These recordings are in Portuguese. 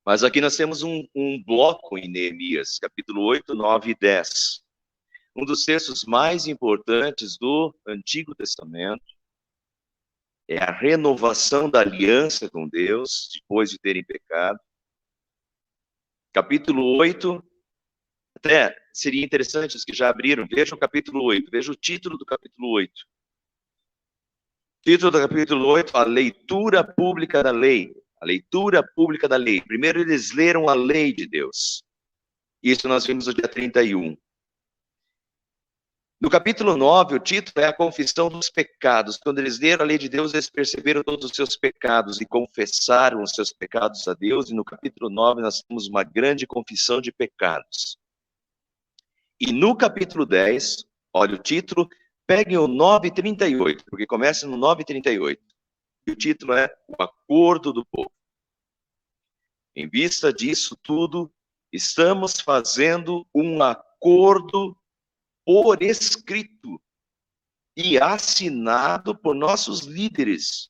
Mas aqui nós temos um bloco em Neemias, capítulo 8, 9 e 10. Um dos textos mais importantes do Antigo Testamento. É a renovação da aliança com Deus, depois de terem pecado. Capítulo 8, até seria interessante, os que já abriram, vejam o capítulo 8, veja o título do capítulo 8. Título do capítulo 8, a leitura pública da lei. A leitura pública da lei. Primeiro eles leram a lei de Deus. Isso nós vimos no dia 31. No capítulo 9, o título é a confissão dos pecados. Quando eles leram a lei de Deus, eles perceberam todos os seus pecados e confessaram os seus pecados a Deus. E no capítulo 9, nós temos uma grande confissão de pecados. E no capítulo 10, olha o título, peguem o 9:38, porque começa no 9:38. E o título é o acordo do povo. Em vista disso tudo, estamos fazendo um acordo por escrito e assinado por nossos líderes,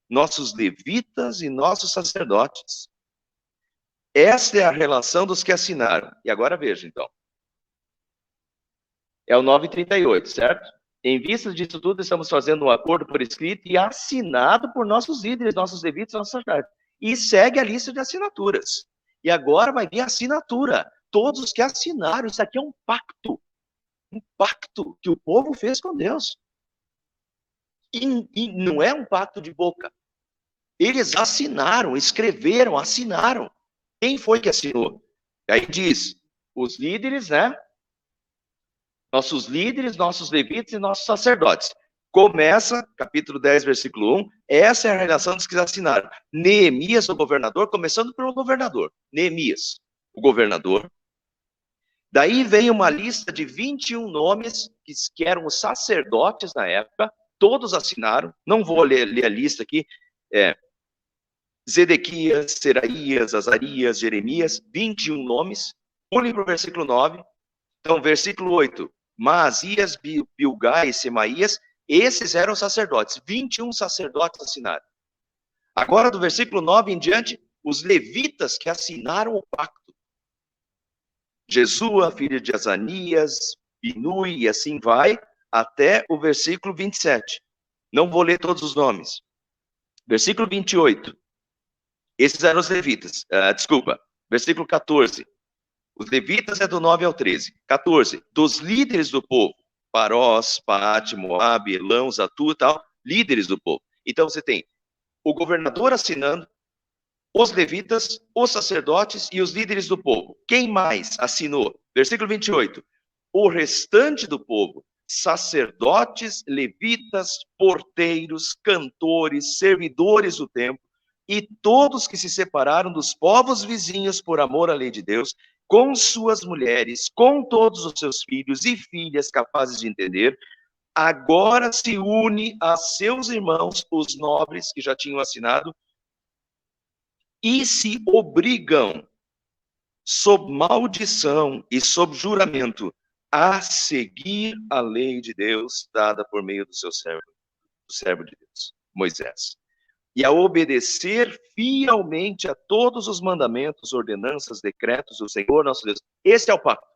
nossos levitas e nossos sacerdotes. Esta é a relação dos que assinaram. E agora veja, então. É o 9:38, certo? Em vista disso tudo, estamos fazendo um acordo por escrito e assinado por nossos líderes, nossos levitas e nossos sacerdotes. E segue a lista de assinaturas. E agora vai vir a assinatura. Todos os que assinaram, isso aqui é um pacto. Um pacto que o povo fez com Deus. E não é um pacto de boca. Eles assinaram, escreveram, assinaram. Quem foi que assinou? Aí diz, os líderes, né? Nossos líderes, nossos levitas e nossos sacerdotes. Começa, capítulo 10, versículo 1, essa é a relação dos que assinaram. Neemias, o governador, começando pelo governador. Neemias, o governador. Daí vem uma lista de 21 nomes que eram os sacerdotes na época, todos assinaram, não vou ler a lista aqui, Zedequias, Seraías, Azarias, Jeremias, 21 nomes, pulem para o versículo 9, então versículo 8, Maasias, Bilgai e Semaías, esses eram sacerdotes, 21 sacerdotes assinaram. Agora do versículo 9 em diante, os levitas que assinaram o pacto. Jesua, filho de Azanias, Binui, e assim vai, até o versículo 27. Não vou ler todos os nomes. Versículo 28. Esses eram os levitas. Versículo 14. Os levitas é do 9 ao 13. 14. Dos líderes do povo. Parós, Paate, Moabe, Elão, Zatu e tal. Líderes do povo. Então você tem o governador assinando, os levitas, os sacerdotes e os líderes do povo. Quem mais assinou? Versículo 28. O restante do povo, sacerdotes, levitas, porteiros, cantores, servidores do templo, e todos que se separaram dos povos vizinhos por amor à lei de Deus, com suas mulheres, com todos os seus filhos e filhas capazes de entender, agora se une a seus irmãos, os nobres que já tinham assinado, e se obrigam, sob maldição e sob juramento, a seguir a lei de Deus dada por meio do seu servo de Deus, Moisés, e a obedecer fielmente a todos os mandamentos, ordenanças, decretos do Senhor nosso Deus. Esse é o pacto.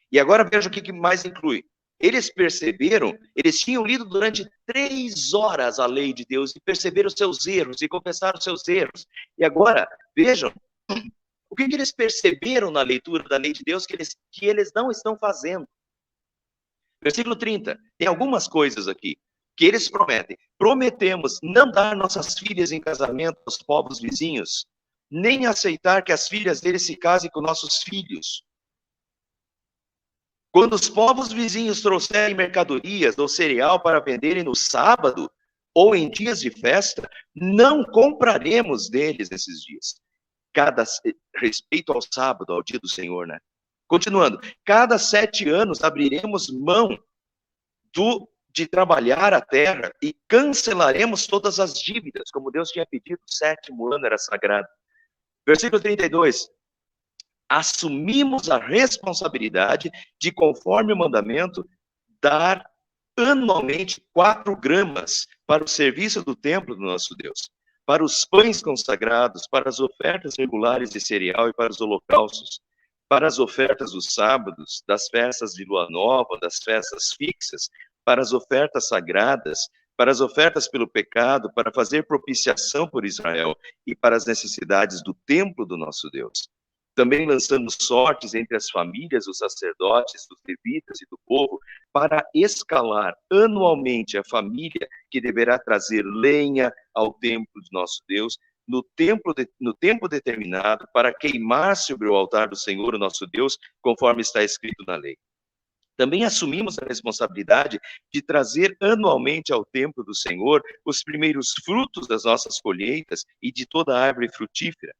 E agora veja o que mais inclui. Eles perceberam, eles tinham lido durante 3 horas a lei de Deus e perceberam os seus erros e confessaram os seus erros. E agora, vejam, o que eles perceberam na leitura da lei de Deus que eles não estão fazendo. Versículo 30, tem algumas coisas aqui que eles prometem. Prometemos não dar nossas filhas em casamento aos povos vizinhos, nem aceitar que as filhas deles se casem com nossos filhos. Quando os povos vizinhos trouxerem mercadorias ou cereal para venderem no sábado ou em dias de festa, não compraremos deles nesses dias. Respeito ao sábado, ao dia do Senhor, né? Continuando, cada 7 anos abriremos mão de trabalhar a terra e cancelaremos todas as dívidas, como Deus tinha pedido, o 7º ano era sagrado. Versículo 32. Assumimos a responsabilidade de, conforme o mandamento, dar anualmente 4 gramas para o serviço do templo do nosso Deus. para os pães consagrados, para as ofertas regulares de cereal e para os holocaustos, para as ofertas dos sábados, das festas de lua nova, das festas fixas, para as ofertas sagradas, para as ofertas pelo pecado, para fazer propiciação por Israel e para as necessidades do templo do nosso Deus. Também lançamos sortes entre as famílias dos sacerdotes, dos levitas e do povo, para escalar anualmente a família que deverá trazer lenha ao templo de nosso Deus, no tempo determinado, para queimar sobre o altar do Senhor, o nosso Deus, conforme está escrito na lei. Também assumimos a responsabilidade de trazer anualmente ao templo do Senhor os primeiros frutos das nossas colheitas e de toda árvore frutífera.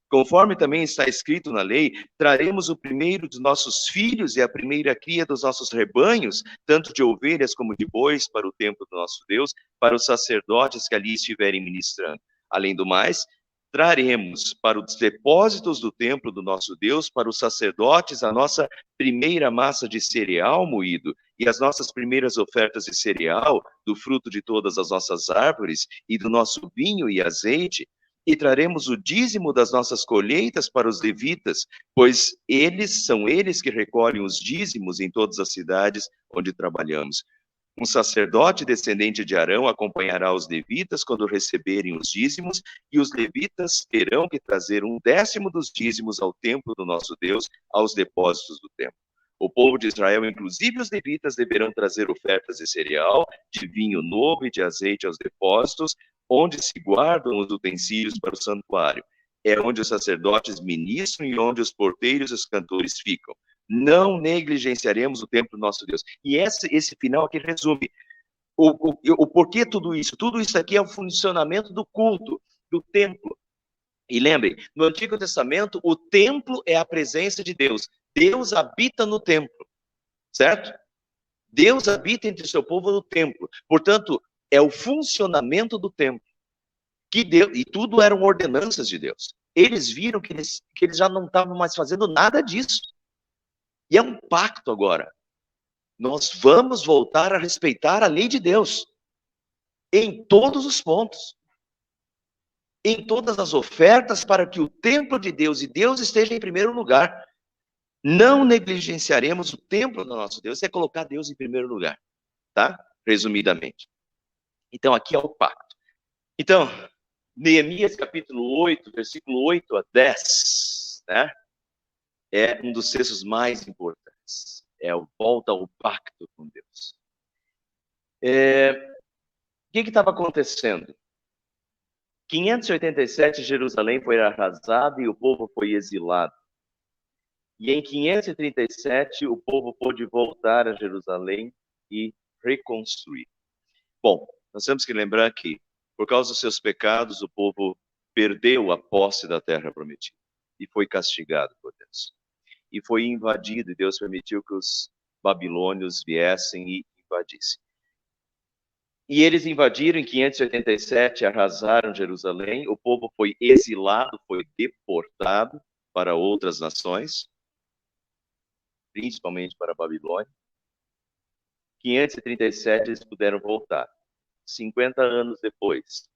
Conforme também está escrito na lei, traremos o primeiro dos nossos filhos e a primeira cria dos nossos rebanhos, tanto de ovelhas como de bois, para o templo do nosso Deus, para os sacerdotes que ali estiverem ministrando. Além do mais, traremos para os depósitos do templo do nosso Deus, para os sacerdotes, a nossa primeira massa de cereal moído e as nossas primeiras ofertas de cereal, do fruto de todas as nossas árvores e do nosso vinho e azeite, e traremos o dízimo das nossas colheitas para os levitas, pois são eles que recolhem os dízimos em todas as cidades onde trabalhamos. Um sacerdote descendente de Arão acompanhará os levitas quando receberem os dízimos, e os levitas terão que trazer 1/10 dos dízimos ao templo do nosso Deus, aos depósitos do templo. O povo de Israel, inclusive os levitas, deverão trazer ofertas de cereal, de vinho novo e de azeite aos depósitos, onde se guardam os utensílios para o santuário. É onde os sacerdotes ministram e onde os porteiros e os cantores ficam. Não negligenciaremos o templo do nosso Deus. E esse final aqui resume o porquê tudo isso. Tudo isso aqui é o funcionamento do culto, do templo. E lembrem, no Antigo Testamento, o templo é a presença de Deus. Deus habita no templo, certo? Deus habita entre o seu povo no templo. Portanto, é o funcionamento do templo. E tudo eram ordenanças de Deus. Eles viram que eles já não estavam mais fazendo nada disso. E é um pacto agora. Nós vamos voltar a respeitar a lei de Deus. Em todos os pontos. Em todas as ofertas, para que o templo de Deus e Deus esteja em primeiro lugar. Não negligenciaremos o templo do nosso Deus, é colocar Deus em primeiro lugar, tá? Resumidamente. Então, aqui é o pacto. Então, Neemias capítulo 8, versículo 8 a 10, né? É um dos textos mais importantes. É o volta ao pacto com Deus. O que estava acontecendo? 587, Jerusalém foi arrasada e o povo foi exilado. E em 537, o povo pôde voltar a Jerusalém e reconstruir. Bom, nós temos que lembrar que, por causa dos seus pecados, o povo perdeu a posse da terra prometida e foi castigado por Deus. E foi invadido, e Deus permitiu que os babilônios viessem e invadissem. E eles invadiram em 587, arrasaram Jerusalém, o povo foi exilado, foi deportado para outras nações, principalmente para a Babilônia. 537 eles puderam voltar. 50 anos depois.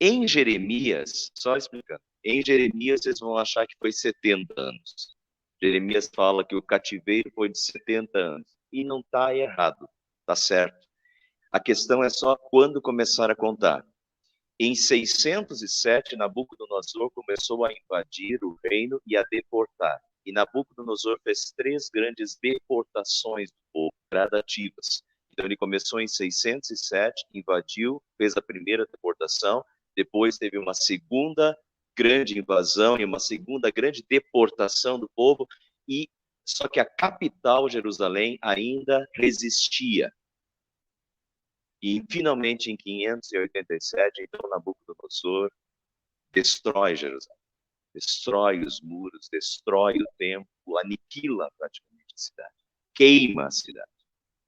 Em Jeremias, só explicando, em Jeremias vocês vão achar que foi 70 anos. Jeremias fala que o cativeiro foi de 70 anos. E não está errado, está certo. A questão é só quando começar a contar. Em 607, Nabucodonosor começou a invadir o reino e a deportar. E Nabucodonosor fez 3 grandes deportações do povo, gradativas. Então ele começou em 607, invadiu, fez a primeira deportação, depois teve uma segunda grande invasão e uma segunda grande deportação do povo, e só que a capital, Jerusalém, ainda resistia. E finalmente em 587, então Nabucodonosor destrói Jerusalém, destrói os muros, destrói o templo, aniquila praticamente a cidade, queima a cidade.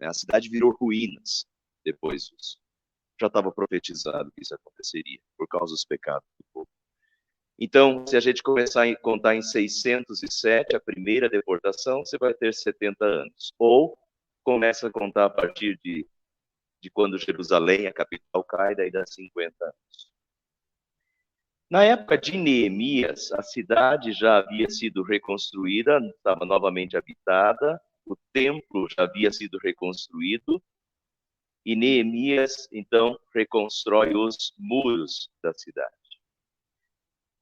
A cidade virou ruínas depois disso. Já estava profetizado que isso aconteceria, por causa dos pecados do povo. Então, se a gente começar a contar em 607, a primeira deportação, você vai ter 70 anos. Ou começa a contar a partir de quando Jerusalém, a capital, cai, daí dá 50 anos. Na época de Neemias, a cidade já havia sido reconstruída, estava novamente habitada, o templo já havia sido reconstruído, e Neemias, então, reconstrói os muros da cidade.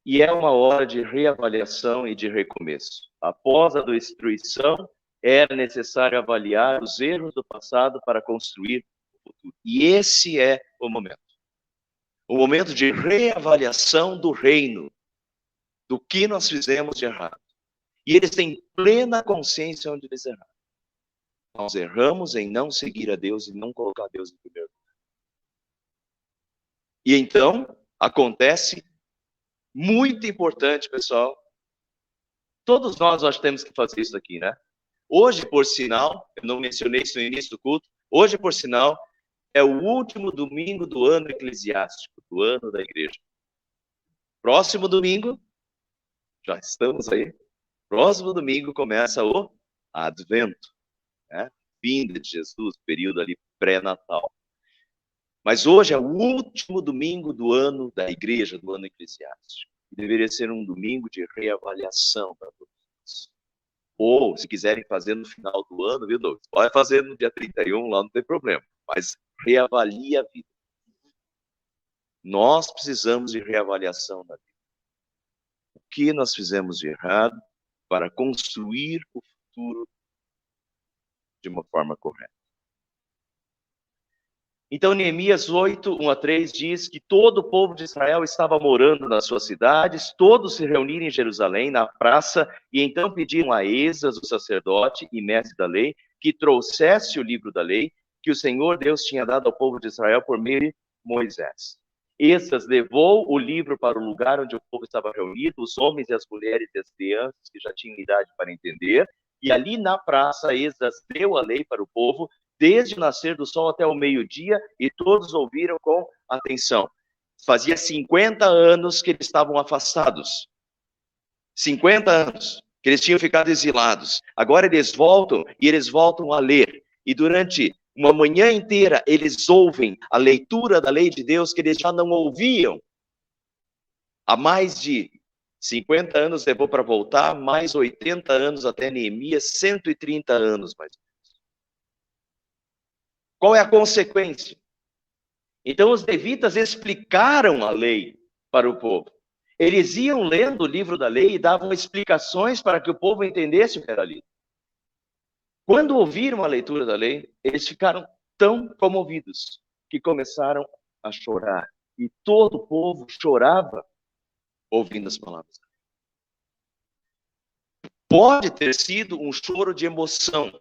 E é uma hora de reavaliação e de recomeço. Após a destruição, era necessário avaliar os erros do passado para construir o futuro. E esse é o momento. O momento de reavaliação do reino, do que nós fizemos de errado. E eles têm plena consciência onde eles erraram. Nós erramos em não seguir a Deus e não colocar Deus em primeiro lugar. E então, acontece, muito importante, pessoal, todos nós temos que fazer isso aqui, né? Hoje, por sinal, eu não mencionei isso no início do culto, hoje, por sinal, é o último domingo do ano eclesiástico, do ano da igreja. Próximo domingo, já estamos aí, próximo domingo começa o Advento, né? Vinda de Jesus, período ali pré-natal. Mas hoje é o último domingo do ano da igreja, do ano eclesiástico. Deveria ser um domingo de reavaliação para todos. Ou, se quiserem fazer no final do ano, viu, Douglas? Pode fazer no dia 31, lá não tem problema. Mas reavalie a vida. Nós precisamos de reavaliação da vida. O que nós fizemos de errado para construir o futuro de uma forma correta. Então, Neemias 8, 1-3 diz que todo o povo de Israel estava morando nas suas cidades, todos se reuniram em Jerusalém, na praça, e então pediram a Esdras, o sacerdote e mestre da lei, que trouxesse o livro da lei, que o Senhor Deus tinha dado ao povo de Israel por meio de Moisés. Esdras levou o livro para o lugar onde o povo estava reunido, os homens e as mulheres e as crianças que já tinham idade para entender, e ali na praça Esdras deu a lei para o povo, desde o nascer do sol até o meio-dia, e todos ouviram com atenção. Fazia 50 anos que eles estavam afastados. 50 anos que eles tinham ficado exilados. Agora eles voltam, e eles voltam a ler. E durante uma manhã inteira, eles ouvem a leitura da lei de Deus que eles já não ouviam. Há mais de 50 anos levou para voltar, mais 80 anos até Neemias, 130 anos mais. Qual é a consequência? Então, os levitas explicaram a lei para o povo. Eles iam lendo o livro da lei e davam explicações para que o povo entendesse o que era lido. Quando ouviram a leitura da lei, eles ficaram tão comovidos que começaram a chorar. E todo o povo chorava ouvindo as palavras. Pode ter sido um choro de emoção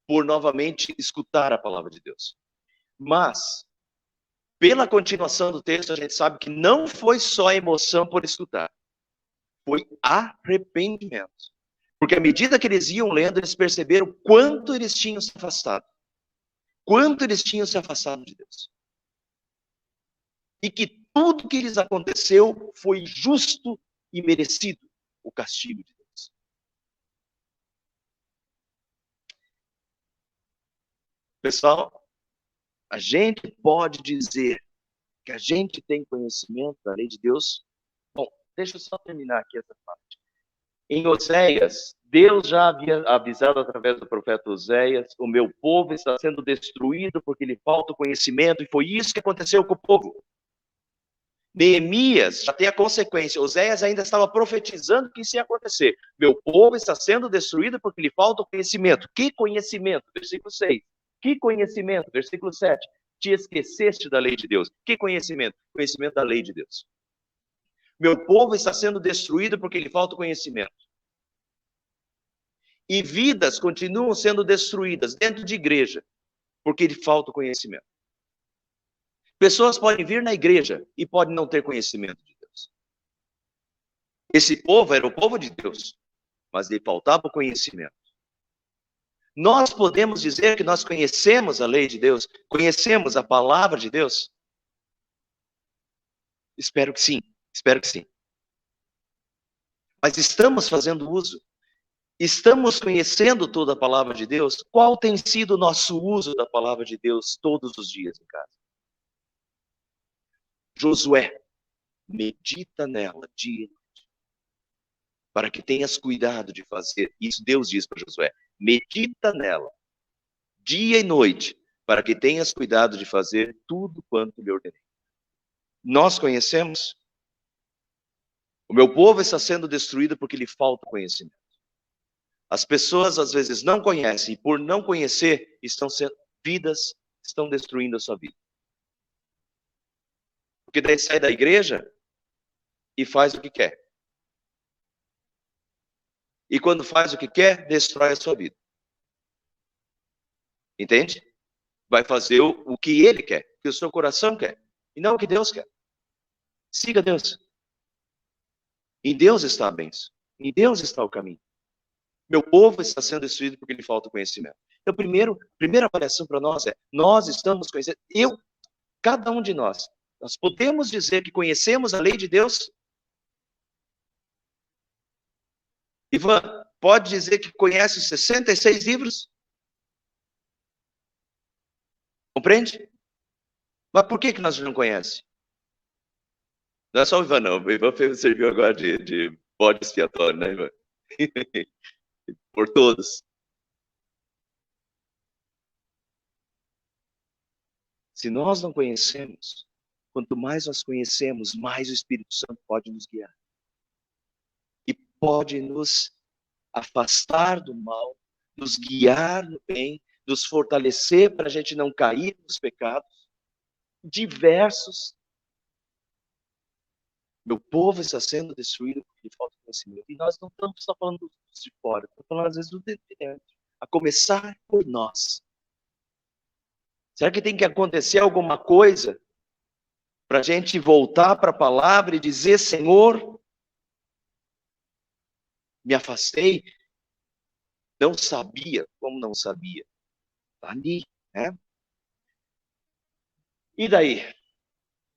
por novamente escutar a palavra de Deus. Mas, pela continuação do texto, a gente sabe que não foi só emoção por escutar. Foi arrependimento. Porque à medida que eles iam lendo, eles perceberam quanto eles tinham se afastado. Quanto eles tinham se afastado de Deus. E que tudo que lhes aconteceu foi justo e merecido o castigo de Deus. Pessoal, a gente pode dizer que a gente tem conhecimento da lei de Deus. Bom, deixa eu só terminar aqui essa parte. Em Oséias, Deus já havia avisado através do profeta Oséias, o meu povo está sendo destruído porque lhe falta o conhecimento, e foi isso que aconteceu com o povo. Neemias já tem a consequência. Oséias ainda estava profetizando que isso ia acontecer. Meu povo está sendo destruído porque lhe falta o conhecimento. Que conhecimento? Versículo 6. Que conhecimento? Versículo 7. Te esqueceste da lei de Deus. Que conhecimento? Conhecimento da lei de Deus. Meu povo está sendo destruído porque lhe falta o conhecimento. E vidas continuam sendo destruídas dentro de igreja porque lhe falta o conhecimento. Pessoas podem vir na igreja e podem não ter conhecimento de Deus. Esse povo era o povo de Deus, mas lhe faltava o conhecimento. Nós podemos dizer que nós conhecemos a lei de Deus, conhecemos a palavra de Deus? Espero que sim, espero que sim. Mas estamos fazendo uso? Estamos conhecendo toda a palavra de Deus? Qual tem sido o nosso uso da palavra de Deus todos os dias em casa? Josué, medita nela dia e noite, para que tenhas cuidado de fazer. Isso Deus diz para Josué, medita nela dia e noite, para que tenhas cuidado de fazer tudo quanto lhe ordenei. Nós conhecemos. O meu povo está sendo destruído porque lhe falta conhecimento. As pessoas às vezes não conhecem, e por não conhecer, vidas estão destruindo a sua vida. Porque daí sai da igreja e faz o que quer. E quando faz o que quer, destrói a sua vida. Entende? Vai fazer o que ele quer, o que o seu coração quer, e não o que Deus quer. Siga Deus. Em Deus está a bênção. Em Deus está o caminho. Meu povo está sendo destruído porque lhe falta conhecimento. Então, primeira avaliação para nós é, nós estamos conhecendo, cada um de nós podemos dizer que conhecemos a lei de Deus? Ivan, pode dizer que conhece os 66 livros? Compreende? Mas por que nós não conhecemos? Não é só o Ivan, não. O Ivan serviu agora de bode expiatório, né, Ivan? Por todos. Se nós não conhecemos, quanto mais nós conhecemos, mais o Espírito Santo pode nos guiar. E pode nos afastar do mal, nos guiar no bem, nos fortalecer para a gente não cair nos pecados diversos. Meu povo está sendo destruído porque falta conhecimento. E nós não estamos só falando de fora, estamos falando às vezes do dentro de dentro. A começar por nós. Será que tem que acontecer alguma coisa para a gente voltar para a palavra e dizer, Senhor, me afastei, não sabia, como não sabia? Está ali, né? E daí?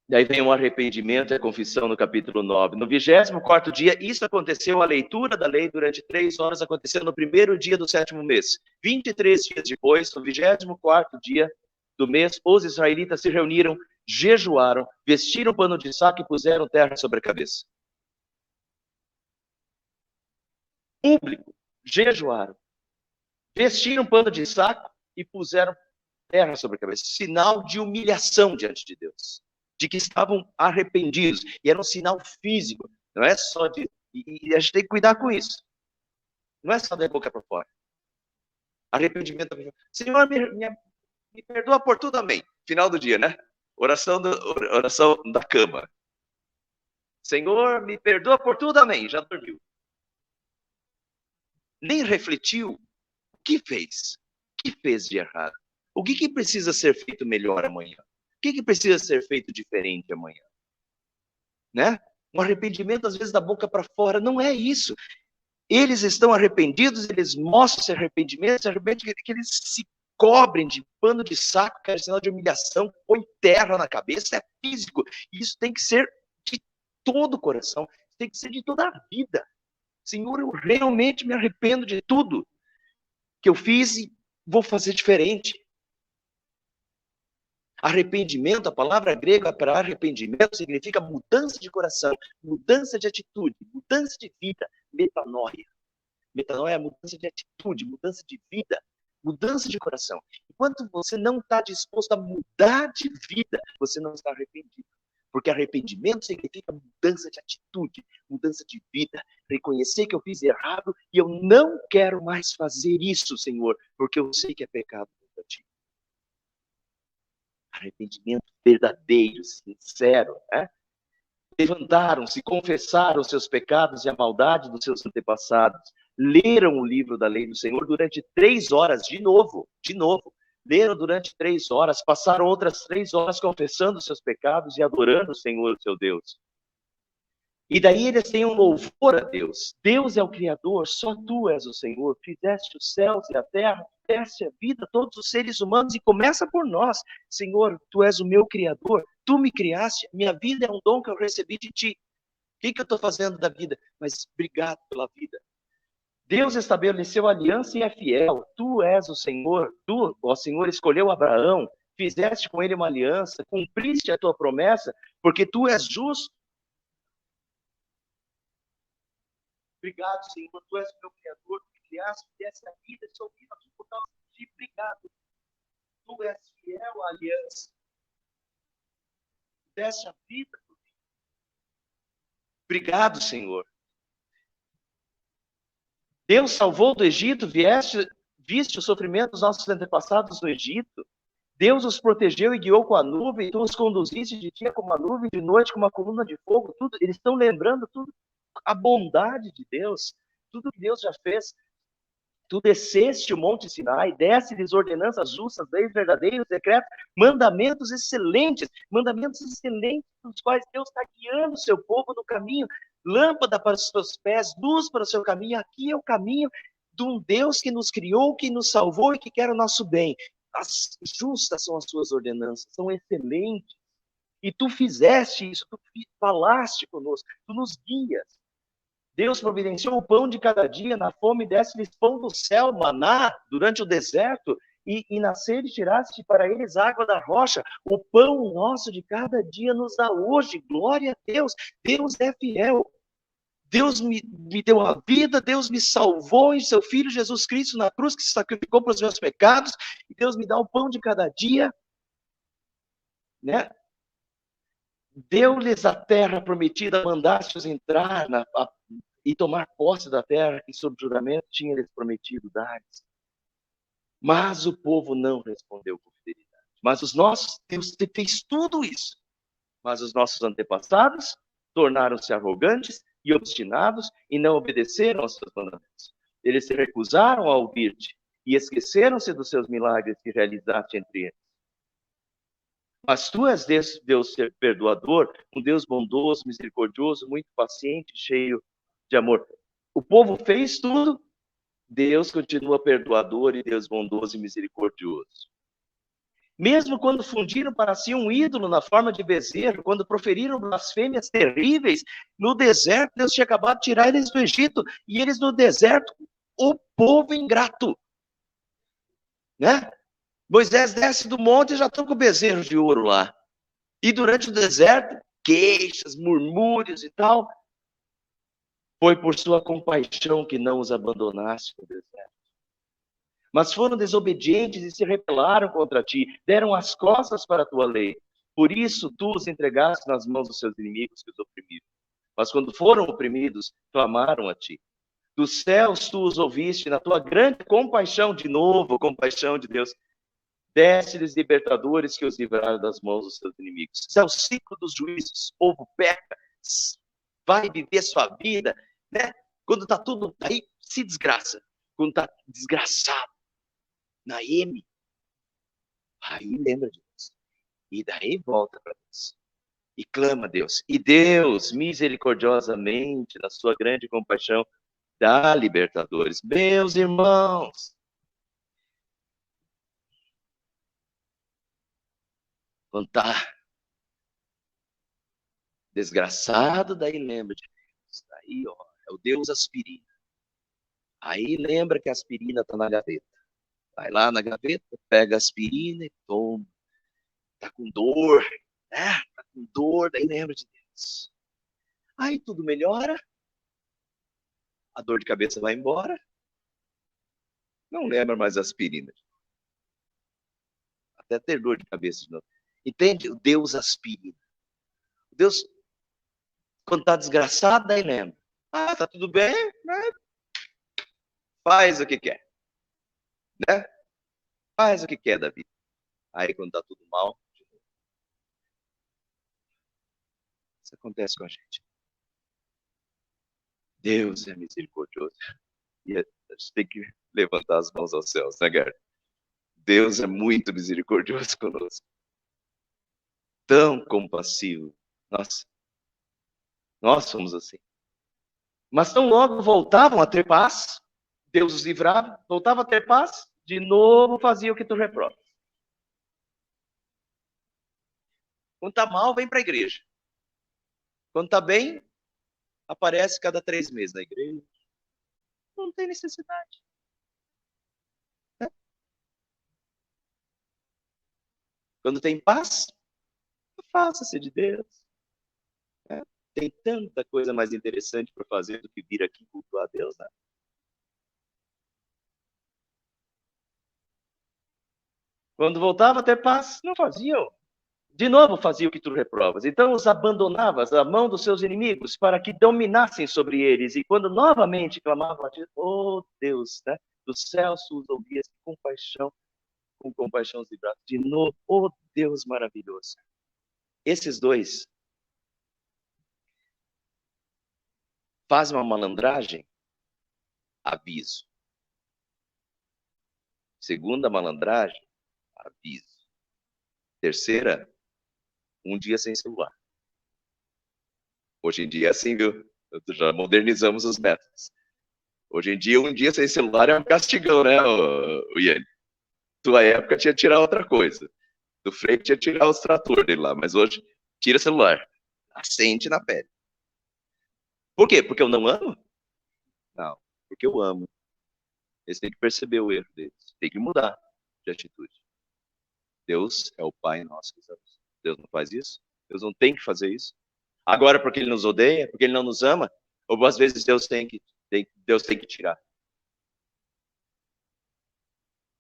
Daí vem o arrependimento e a confissão no capítulo 9. No 24º dia, isso aconteceu, a leitura da lei durante 3 horas, aconteceu no primeiro dia do 7º mês. 23 dias depois, no 24º dia do mês, os israelitas se reuniram, jejuaram, vestiram pano de saco e puseram terra sobre a cabeça. Público, jejuaram, vestiram pano de saco e puseram terra sobre a cabeça. Sinal de humilhação diante de Deus. De que estavam arrependidos. E era um sinal físico. Não é só de... E a gente tem que cuidar com isso. Não é só da boca para fora. Arrependimento. Senhor, me perdoa por tudo, amém. Final do dia, né? Oração da cama. Senhor, me perdoa por tudo, amém. Já dormiu. Nem refletiu o que fez. O que fez de errado? O que precisa ser feito melhor amanhã? O que precisa ser feito diferente amanhã? Né? Um arrependimento, às vezes, da boca para fora. Não é isso. Eles estão arrependidos, eles mostram esse arrependimento, que eles se cobrem de pano de saco, que é sinal de humilhação, põe terra na cabeça, é físico. Isso tem que ser de todo o coração, tem que ser de toda a vida. Senhor, eu realmente me arrependo de tudo que eu fiz e vou fazer diferente. Arrependimento, a palavra grega para arrependimento significa mudança de coração, mudança de atitude, mudança de vida, metanoia. Metanoia é mudança de atitude, mudança de vida, mudança de coração. Enquanto você não está disposto a mudar de vida, você não está arrependido. Porque arrependimento significa mudança de atitude, mudança de vida, reconhecer que eu fiz errado e eu não quero mais fazer isso, Senhor, porque eu sei que é pecado contra ti. Arrependimento verdadeiro, sincero, né? Levantaram-se, confessaram seus pecados e a maldade dos seus antepassados, leram o livro da lei do Senhor durante 3 horas, de novo, leram durante 3 horas, passaram outras 3 horas confessando seus pecados e adorando o Senhor, seu Deus. E daí eles têm um louvor a Deus. Deus é o Criador, só Tu és o Senhor. Fizeste os céus e a terra, fizeste a vida, todos os seres humanos, e começa por nós. Senhor, Tu és o meu Criador, Tu me criaste, minha vida é um dom que eu recebi de Ti. O que eu estou fazendo da vida? Mas obrigado pela vida. Deus estabeleceu aliança e é fiel. Tu és o Senhor, Tu, ó Senhor, escolheu Abraão, fizeste com ele uma aliança, cumpriste a Tua promessa, porque Tu és justo. Obrigado, Senhor, Tu és o meu Criador, Tu me criaste, me deste a vida, estou vivo aqui por causa de Ti. Obrigado. Tu és fiel à aliança. Deste a vida por mim. Obrigado, Senhor. Deus salvou do Egito, viste o sofrimento dos nossos antepassados no Egito. Deus os protegeu e guiou com a nuvem, tu os conduziste de dia como uma nuvem, de noite como uma coluna de fogo. Tudo, eles estão lembrando tudo, a bondade de Deus, tudo que Deus já fez. Tu desceste o Monte Sinai, desce-lhes ordenanças justas, leis verdadeiras, decretos, mandamentos excelentes, nos quais Deus está guiando o seu povo no caminho, lâmpada para os seus pés, luz para o seu caminho. Aqui é o caminho de um Deus que nos criou, que nos salvou e que quer o nosso bem. As justas são as suas ordenanças, são excelentes. E tu fizeste isso, tu falaste conosco, tu nos guias. Deus providenciou o pão de cada dia, na fome desce-lhes pão do céu, maná, durante o deserto, e na sede tiraste para eles água da rocha. O pão nosso de cada dia nos dá hoje. Glória a Deus. Deus é fiel. Deus me deu a vida, Deus me salvou em seu Filho Jesus Cristo na cruz, que se sacrificou para os meus pecados, e Deus me dá o pão de cada dia, né? Deu-lhes a terra prometida, mandaste-os entrar e tomar posse da terra que, sob juramento, tinha-lhes prometido dar-lhes. Mas o povo não respondeu com fidelidade. Mas Deus fez tudo isso. Mas os nossos antepassados tornaram-se arrogantes e obstinados e não obedeceram aos seus mandamentos. Eles se recusaram a ouvir-te e esqueceram-se dos seus milagres que realizaste entre eles. Mas tu és Deus perdoador, um Deus bondoso, misericordioso, muito paciente, cheio de amor. O povo fez tudo, Deus continua perdoador e Deus bondoso e misericordioso. Mesmo quando fundiram para si um ídolo na forma de bezerro, quando proferiram blasfêmias terríveis, no deserto, Deus tinha acabado de tirar eles do Egito, e eles no deserto, o povo ingrato, né? Moisés desce do monte e já estão com o bezerro de ouro lá. E durante o deserto, queixas, murmúrios e tal. Foi por sua compaixão que não os abandonaste no deserto. Mas foram desobedientes e se rebelaram contra ti, deram as costas para a tua lei. Por isso tu os entregaste nas mãos dos seus inimigos que os oprimiram. Mas quando foram oprimidos, clamaram a ti. Dos céus tu os ouviste, na tua grande compaixão, de novo, compaixão de Deus, desce-lhes libertadores que os livraram das mãos dos seus inimigos. Esse é o ciclo dos juízes. O povo peca, vai viver sua vida, né? Quando está tudo aí, se desgraça. Quando está desgraçado, na M, aí lembra de Deus. E daí volta para Deus. E clama a Deus. E Deus, misericordiosamente, na sua grande compaixão, dá libertadores. Meus irmãos, quando está desgraçado, daí lembra de Deus. Aí, ó, é o Deus aspirina. Aí lembra que a aspirina está na gaveta. Vai lá na gaveta, pega a aspirina e toma. Tá com dor, né? Tá com dor, daí lembra de Deus. Aí tudo melhora, a dor de cabeça vai embora, não lembra mais da aspirina. Até ter dor de cabeça de novo. Entende? O Deus aspirina. Deus, quando tá desgraçado, daí lembra. Ah, tá tudo bem, né? Faz o que quer, né? Faz o que quer da vida. Aí quando tá tudo mal, de novo. Isso acontece com a gente. Deus é misericordioso. E a gente tem que levantar as mãos aos céus, né, Gary? Deus é muito misericordioso conosco. Tão compassivo. Nossa, nós somos assim. Mas tão logo voltavam a ter paz, Deus os livrava, voltava a ter paz, de novo fazia o que tu reprova. Quando tá mal, vem para a igreja. Quando tá bem, aparece cada 3 meses na igreja. Não tem necessidade. Né? Quando tem paz, faça-se de Deus. Né? Tem tanta coisa mais interessante para fazer do que vir aqui cultuar a Deus, né? Quando voltava a ter paz, não faziam. De novo fazia o que tu reprovas. Então os abandonavas à mão dos seus inimigos para que dominassem sobre eles. E quando novamente clamavam a ti, oh Deus, né? Dos céus os ouvias com compaixão os livrados. De novo, oh Deus maravilhoso. Esses dois fazem uma malandragem, aviso. Segunda malandragem, aviso. Terceira, um dia sem celular. Hoje em dia é assim, viu? Já modernizamos os métodos. Hoje em dia, um dia sem celular é um castigão, né, o Iane? Tua época tinha que tirar outra coisa. Do freio tinha que tirar os tratores dele lá, mas hoje, tira celular. Assente na pele. Por quê? Porque eu não amo? Não, porque eu amo. Eles têm que perceber o erro deles. Tem que mudar de atitude. Deus é o Pai nosso. Deus não faz isso? Deus não tem que fazer isso? Agora, porque Ele nos odeia? Porque Ele não nos ama? Ou às vezes Deus tem que tirar?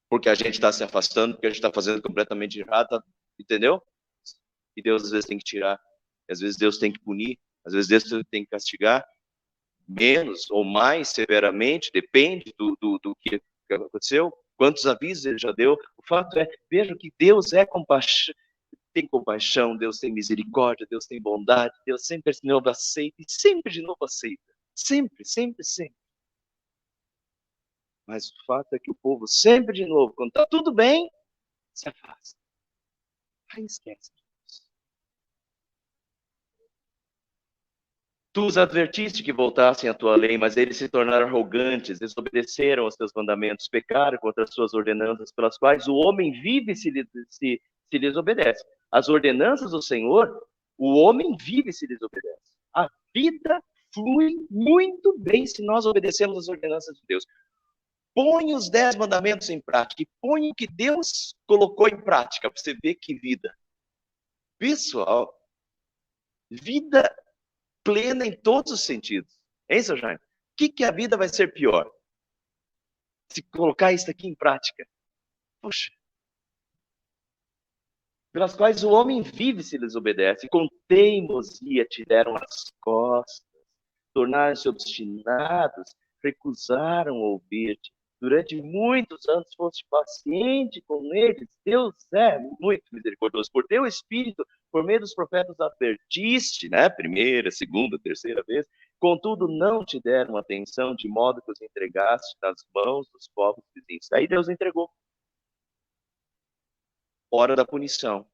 Porque a gente está se afastando, porque a gente está fazendo completamente errado, tá? Entendeu? E Deus às vezes tem que tirar. Às vezes Deus tem que punir. Às vezes Deus tem que castigar. Menos ou mais severamente, depende do que aconteceu. Quantos avisos Ele já deu. O fato é, veja que Deus é compaixão. Tem compaixão, Deus tem misericórdia, Deus tem bondade, Deus sempre de novo aceita e sempre de novo aceita. Sempre, sempre, sempre. Mas o fato é que o povo sempre de novo, quando está tudo bem, se afasta. Aí esquece. Tu os advertiste que voltassem à tua lei, mas eles se tornaram arrogantes, desobedeceram aos teus mandamentos, pecaram contra as suas ordenanças, pelas quais o homem vive se lhes obedece. As ordenanças do Senhor, o homem vive se lhes obedece. A vida flui muito bem se nós obedecemos as ordenanças de Deus. Põe os 10 mandamentos em prática e põe o que Deus colocou em prática, para você ver que vida. Pessoal, vida plena em todos os sentidos. Hein, seu Jaime? O que a vida vai ser pior? Se colocar isso aqui em prática. Poxa. Pelas quais o homem vive se lhes obedece. Com teimosia te deram as costas. Tornaram-se obstinados. Recusaram ouvir-te. Durante muitos anos foste paciente com eles. Deus é muito misericordioso. Por teu espírito, por meio dos profetas, advertiste, né? Primeira, segunda, terceira vez. Contudo, não te deram atenção, de modo que os entregaste nas mãos dos povos vizinhos. Aí Deus entregou. Hora da punição.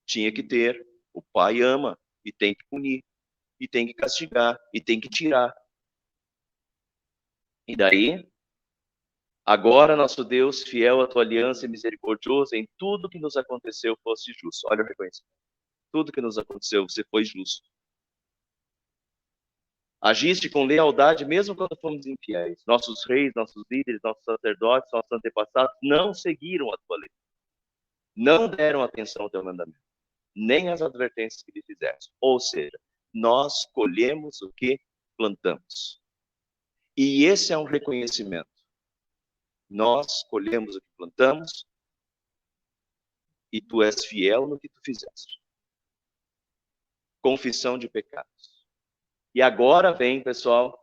Tinha que ter. O pai ama e tem que punir. E tem que castigar. E tem que tirar. E daí, agora, nosso Deus, fiel à tua aliança e misericordioso, em tudo que nos aconteceu, foste justo. Olha o reconhecimento. Tudo que nos aconteceu, você foi justo. Agiste com lealdade, mesmo quando fomos infiéis. Nossos reis, nossos líderes, nossos sacerdotes, nossos antepassados não seguiram a tua lei. Não deram atenção ao teu mandamento, nem às advertências que lhe fizeste. Ou seja, nós colhemos o que plantamos. E esse é um reconhecimento. Nós colhemos o que plantamos e tu és fiel no que tu fizeste. Confissão de pecados. E agora vem, pessoal,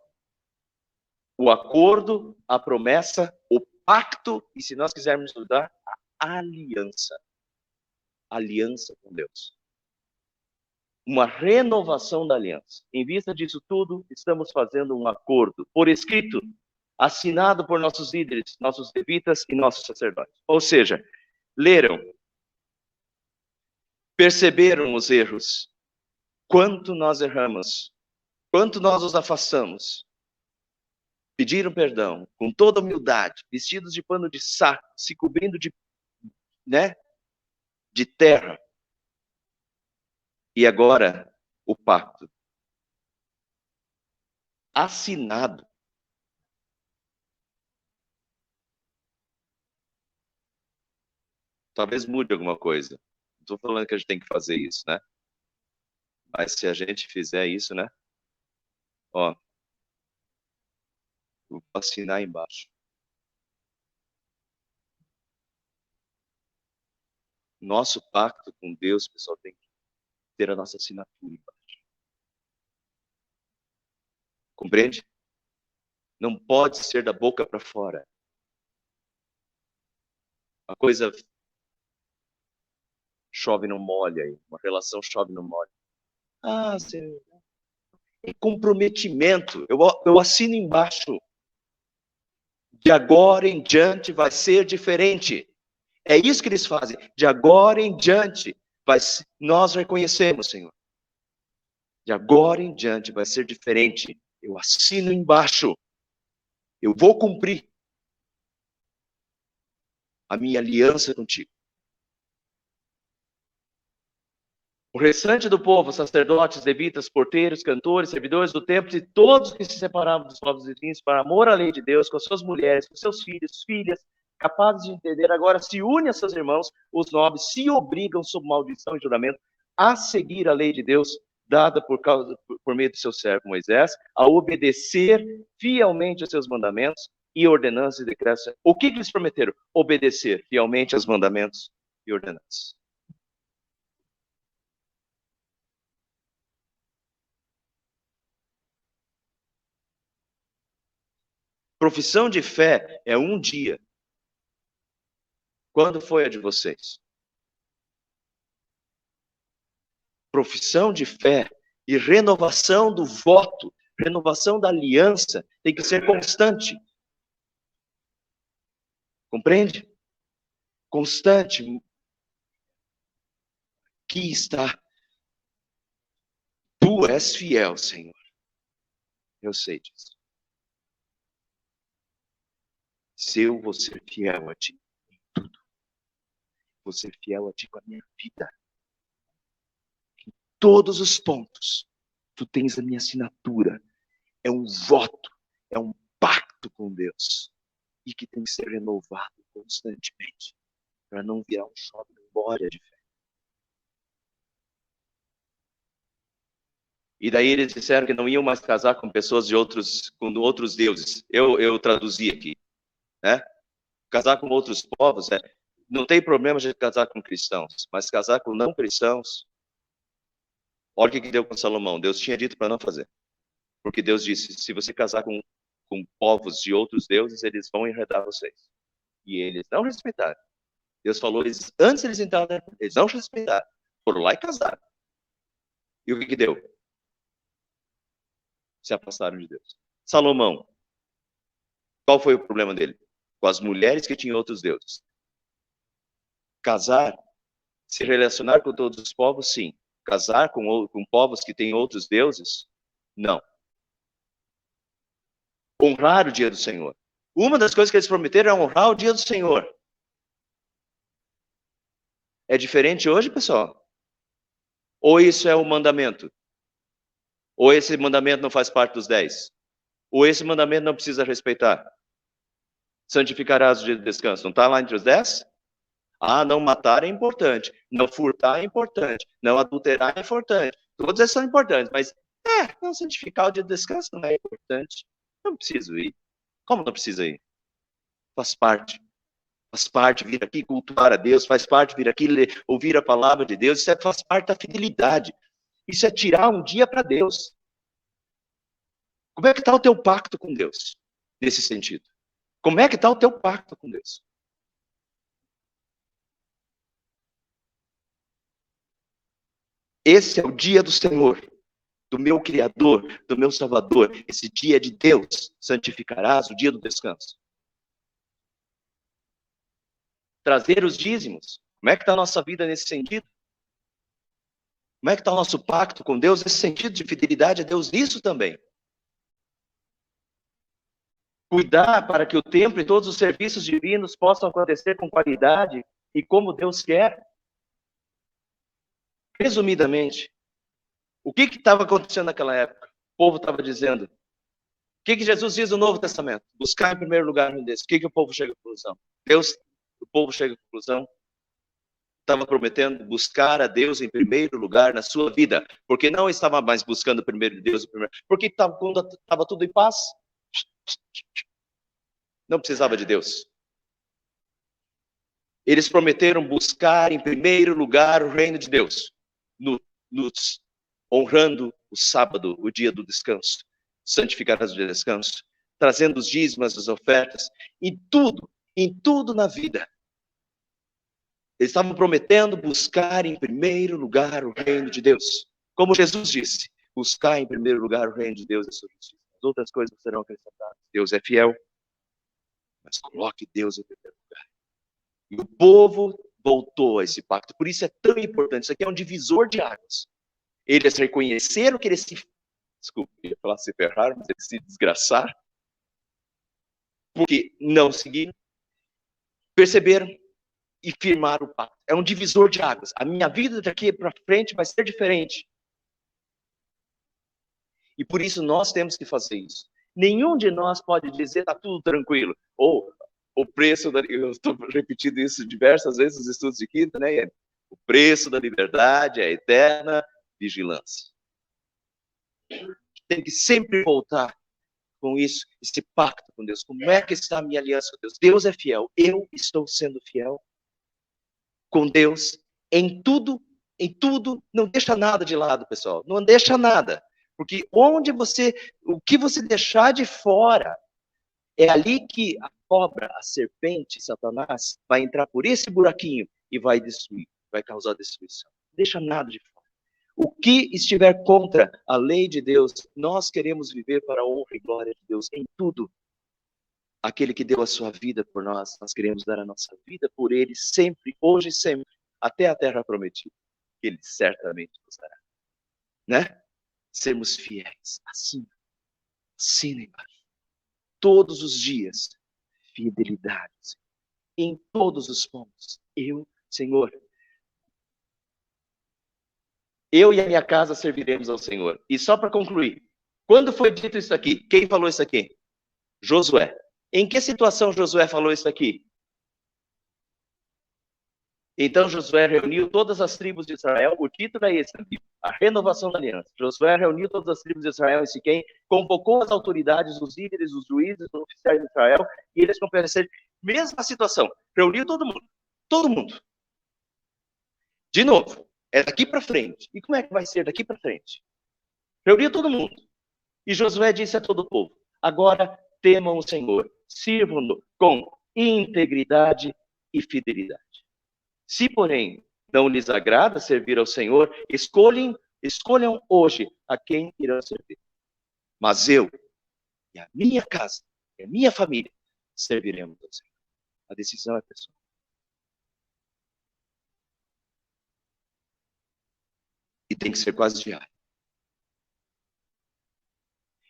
o acordo, a promessa, o pacto, e se nós quisermos estudar, a aliança. Aliança com Deus. Uma renovação da aliança. Em vista disso tudo, estamos fazendo um acordo por escrito, assinado por nossos líderes, nossos levitas e nossos sacerdotes. Ou seja, leram, perceberam os erros, quanto nós erramos, quanto nós os afastamos, pediram perdão com toda humildade, vestidos de pano de saco, se cobrindo de terra. E agora, o pacto. Assinado. Talvez mude alguma coisa. Não estou falando que a gente tem que fazer isso, né? Mas se a gente fizer isso, né? Ó, vou assinar aí embaixo. Nosso pacto com Deus, pessoal, tem que ter a nossa assinatura embaixo. Compreende? Não pode ser da boca para fora. Uma coisa chove não molha aí. Uma relação chove não molha. Ah, Senhor. É comprometimento. Eu assino embaixo. De agora em diante vai ser diferente. É isso que eles fazem. De agora em diante, nós reconhecemos, Senhor. De agora em diante vai ser diferente. Eu assino embaixo. Eu vou cumprir a minha aliança contigo. O restante do povo, sacerdotes, levitas, porteiros, cantores, servidores do templo e todos que se separavam dos povos vizinhos para amor à lei de Deus, com as suas mulheres, com seus filhos, filhas, capazes de entender, agora se unem a seus irmãos, os nobres, se obrigam sob maldição e juramento a seguir a lei de Deus, dada por meio do seu servo Moisés, a obedecer fielmente aos seus mandamentos e ordenanças e decretos. O que eles prometeram? Obedecer fielmente aos mandamentos e ordenanças. Profissão de fé é um dia. Quando foi a de vocês? Profissão de fé e renovação do voto, renovação da aliança, tem que ser constante. Compreende? Constante. Aqui está. Tu és fiel, Senhor. Eu sei disso. Se eu vou ser fiel a ti em tudo, vou ser fiel a ti com a minha vida. Em todos os pontos, tu tens a minha assinatura. É um voto, é um pacto com Deus. E que tem que ser renovado constantemente, para não virar um shopping memória de fé. E daí eles disseram que não iam mais casar com pessoas com outros deuses. Eu traduzi aqui, né? Casar com outros povos, não tem problema de casar com cristãos, mas casar com não cristãos, olha o que deu com Salomão. Deus tinha dito para não fazer. Porque Deus disse, se você casar com povos de outros deuses, eles vão enredar vocês. E eles não respeitaram. Deus falou, antes eles entraram, eles não respeitaram. Foram lá e casaram. E o que deu? Se afastaram de Deus. Salomão, qual foi o problema dele? Com as mulheres que tinham outros deuses. Casar, se relacionar com todos os povos, sim. Casar com povos que têm outros deuses, não. Honrar o dia do Senhor. Uma das coisas que eles prometeram é honrar o dia do Senhor. É diferente hoje, pessoal? Ou isso é o mandamento? Ou esse mandamento não faz parte dos 10? Ou esse mandamento não precisa respeitar? Santificarás o dia de descanso. Não está lá entre os 10? Ah, não matar é importante. Não furtar é importante. Não adulterar é importante. Todos esses são importantes. Mas, não santificar o dia de descanso não é importante. Não preciso ir. Como não precisa ir? Faz parte. Faz parte vir aqui cultuar a Deus. Faz parte vir aqui ouvir a palavra de Deus. Isso faz parte da fidelidade. Isso é tirar um dia para Deus. Como é que está o teu pacto com Deus? Nesse sentido. Como é que está o teu pacto com Deus? Esse é o dia do Senhor, do meu Criador, do meu Salvador. Esse dia é de Deus. Santificarás o dia do descanso. Trazer os dízimos. Como é que está a nossa vida nesse sentido? Como é que está o nosso pacto com Deus? Esse sentido de fidelidade a Deus, isso também. Cuidar para que o templo e todos os serviços divinos possam acontecer com qualidade e como Deus quer. Resumidamente, o que estava acontecendo naquela época? O povo estava dizendo. O que Jesus diz no Novo Testamento? Buscar em primeiro lugar um desses. O que o povo chega à conclusão? O povo chega à conclusão. estava prometendo buscar a Deus em primeiro lugar na sua vida, porque não estava mais buscando primeiro Deus, porque quando estava tudo em paz, não precisava de Deus. Eles prometeram buscar em primeiro lugar o reino de Deus, honrando o sábado, o dia do descanso, santificar o dia do descanso, trazendo os dízimos, as ofertas, em tudo na vida. Eles estavam prometendo buscar em primeiro lugar o reino de Deus. Como Jesus disse, buscar em primeiro lugar o reino de Deus e a sua justiça. As outras coisas serão acrescentadas. Deus é fiel, mas coloque Deus em primeiro lugar. E o povo voltou a esse pacto. Por isso é tão importante. Isso aqui é um divisor de águas. Eles reconheceram que eles desculpe, ia falar se ferraram, mas eles se desgraçaram. Porque não seguiram. Perceberam e firmaram o pacto. É um divisor de águas. A minha vida daqui para frente vai ser diferente. E por isso nós temos que fazer isso. Nenhum de nós pode dizer está tudo tranquilo. Ou o preço da... Eu estou repetindo isso diversas vezes nos estudos de quinta, né? O preço da liberdade é a eterna vigilância. Tem que sempre voltar com isso, esse pacto com Deus. Como é que está a minha aliança com Deus? Deus é fiel. Eu estou sendo fiel com Deus em tudo, não deixa nada de lado, pessoal. Não deixa nada. Porque o que você deixar de fora, é ali que a cobra, a serpente, Satanás, vai entrar por esse buraquinho e vai destruir, vai causar destruição. Não deixa nada de fora. O que estiver contra a lei de Deus, nós queremos viver para a honra e glória de Deus em tudo. Aquele que deu a sua vida por nós, nós queremos dar a nossa vida por ele sempre, hoje e sempre, até a terra prometida. Ele certamente nos dará. Né? Sermos fiéis, assim embaixo. Todos os dias, fidelidade. Em todos os pontos. Senhor, eu e a minha casa serviremos ao Senhor. E só para concluir, quando foi dito isso aqui? Quem falou isso aqui? Josué. Em que situação Josué falou isso aqui? Então Josué reuniu todas as tribos de Israel, o título é esse, a renovação da aliança. Josué reuniu todas as tribos de Israel em Siquém, convocou as autoridades, os líderes, os juízes, os oficiais de Israel, e eles compareceram. Mesma situação, reuniu todo mundo. De novo, é daqui para frente. E como é que vai ser daqui para frente? Reuniu todo mundo. E Josué disse a todo o povo, agora temam o Senhor, sirvam-no com integridade e fidelidade. Se, porém, não lhes agrada servir ao Senhor, escolham hoje a quem irão servir. Mas eu e a minha casa, e a minha família, serviremos ao Senhor. A decisão é pessoal. E tem que ser quase diário.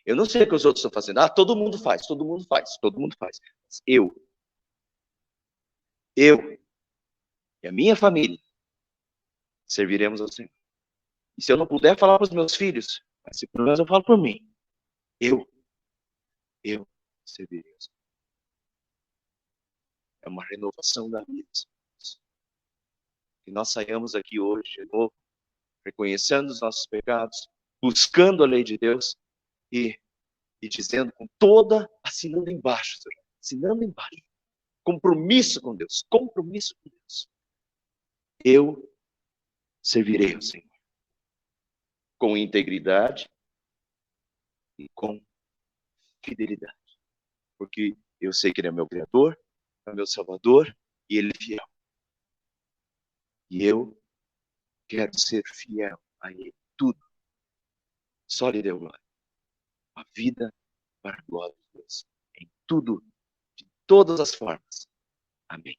Eu não sei o que os outros estão fazendo. Todo mundo faz. Mas eu e a minha família serviremos ao Senhor. E se eu não puder falar para os meus filhos, mas se pelo menos eu falo por mim, eu servirei ao Senhor. É uma renovação da vida. Que nós saiamos aqui hoje de novo, reconhecendo os nossos pecados, buscando a lei de Deus e dizendo com toda, assinando embaixo, compromisso com Deus, eu servirei ao Senhor com integridade e com fidelidade, porque eu sei que Ele é meu Criador, é meu Salvador e Ele é fiel. E eu quero ser fiel a Ele, tudo. Só lhe deu glória. A vida para a glória de Deus. Em tudo, de todas as formas. Amém.